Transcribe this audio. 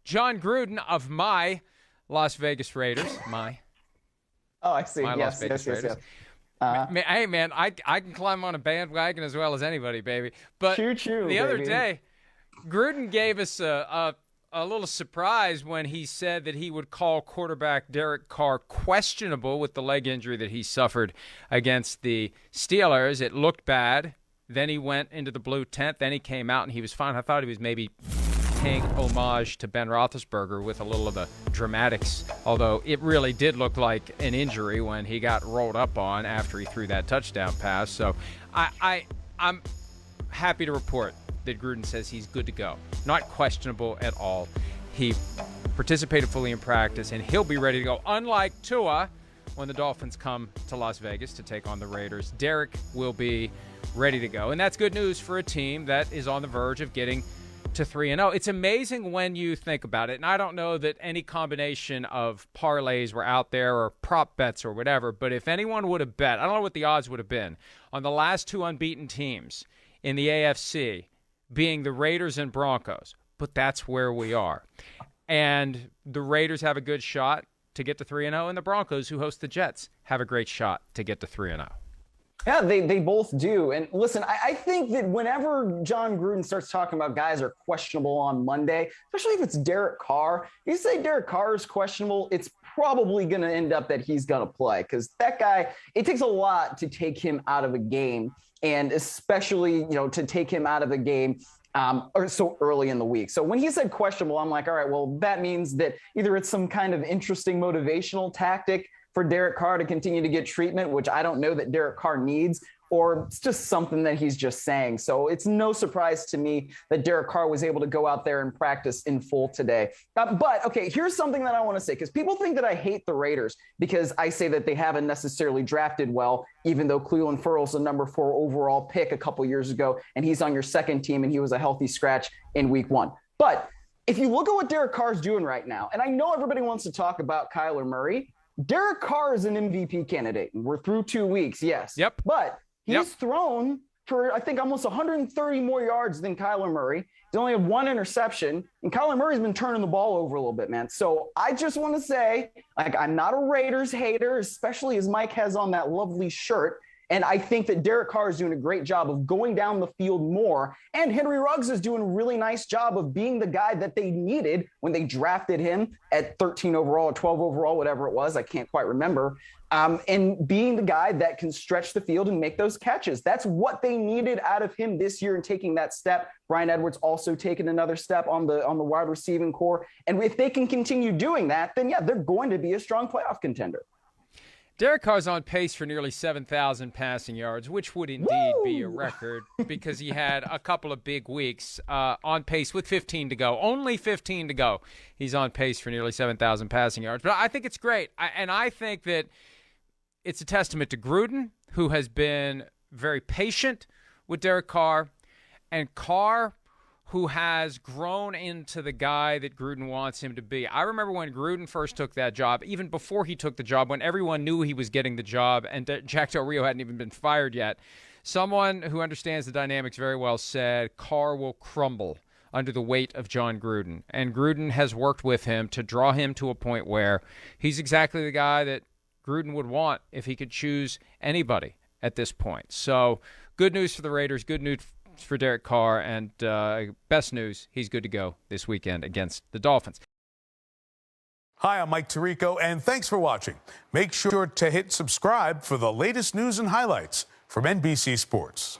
John Gruden of my Las Vegas Raiders. Oh, I see. My Yes, Las Vegas yes, Raiders. yes, yes. Hey, man, I can climb on a bandwagon as well as anybody, baby. But Choo-choo, the other baby. day, Gruden gave us a little surprise when he said that he would call quarterback Derek Carr questionable with the leg injury that he suffered against the Steelers. It looked bad. Then he went into the blue tent. Then he came out and he was fine. I thought he was maybe paying homage to Ben Roethlisberger with a little of the dramatics, although it really did look like an injury when he got rolled up on after he threw that touchdown pass. So I'm happy to report that Gruden says he's good to go. Not questionable at all. He participated fully in practice, and he'll be ready to go. Unlike Tua, when the Dolphins come to Las Vegas to take on the Raiders, Derek will be ready to go. And that's good news for a team that is on the verge of getting to 3-0. It's amazing when you think about it, and I don't know that any combination of parlays were out there or prop bets or whatever, but if anyone would have bet, I don't know what the odds would have been, on the last two unbeaten teams in the AFC being the Raiders and Broncos, but that's where we are. And the Raiders have a good shot to get to 3-0, and the Broncos, who host the Jets, have a great shot to get to 3-0. Yeah, they both do. And listen, I think that whenever John Gruden starts talking about guys are questionable on Monday, especially if it's Derek Carr, you say Derek Carr is questionable, it's probably going to end up that he's going to play, because that guy, it takes a lot to take him out of a game, and especially, to take him out of the game or so early in the week. So when he said questionable, I'm like, all right, well, that means that either it's some kind of interesting motivational tactic for Derek Carr to continue to get treatment, which I don't know that Derek Carr needs, or it's just something that he's just saying. So it's no surprise to me that Derek Carr was able to go out there and practice in full today. But, okay, here's something that I want to say, because people think that I hate the Raiders because I say that they haven't necessarily drafted well, even though Cleveland Ferrell's the number 4 overall pick a couple years ago, and he's on your second team, and he was a healthy scratch in week 1. But if you look at what Derek Carr's doing right now, and I know everybody wants to talk about Kyler Murray, Derek Carr is an MVP candidate. We're through 2 weeks, yes. Yep. But he's thrown for, I think, almost 130 more yards than Kyler Murray. He's only had 1 interception, and Kyler Murray's been turning the ball over a little bit, man. So I just want to say, I'm not a Raiders hater, especially as Mike has on that lovely shirt. And I think that Derek Carr is doing a great job of going down the field more. And Henry Ruggs is doing a really nice job of being the guy that they needed when they drafted him at 13 overall or 12 overall, whatever it was. I can't quite remember. And being the guy that can stretch the field and make those catches. That's what they needed out of him this year, and taking that step. Brian Edwards also taking another step on the wide receiving core. And if they can continue doing that, then, yeah, they're going to be a strong playoff contender. Derek Carr's on pace for nearly 7,000 passing yards, which would indeed be a record because he had a couple of big weeks on pace with 15 to go. Only 15 to go. He's on pace for nearly 7,000 passing yards. But I think it's great. And I think that it's a testament to Gruden, who has been very patient with Derek Carr, and Carr, who has grown into the guy that Gruden wants him to be. I remember when Gruden first took that job, even before he took the job, when everyone knew he was getting the job and Jack Del Rio hadn't even been fired yet, someone who understands the dynamics very well said Carr will crumble under the weight of John Gruden. And Gruden has worked with him to draw him to a point where he's exactly the guy that Gruden would want if he could choose anybody at this point. So good news for the Raiders, good news for Derek Carr, and best news, he's good to go this weekend against the Dolphins. Hi, I'm Mike Tirico, and thanks for watching. Make sure to hit subscribe for the latest news and highlights from NBC Sports.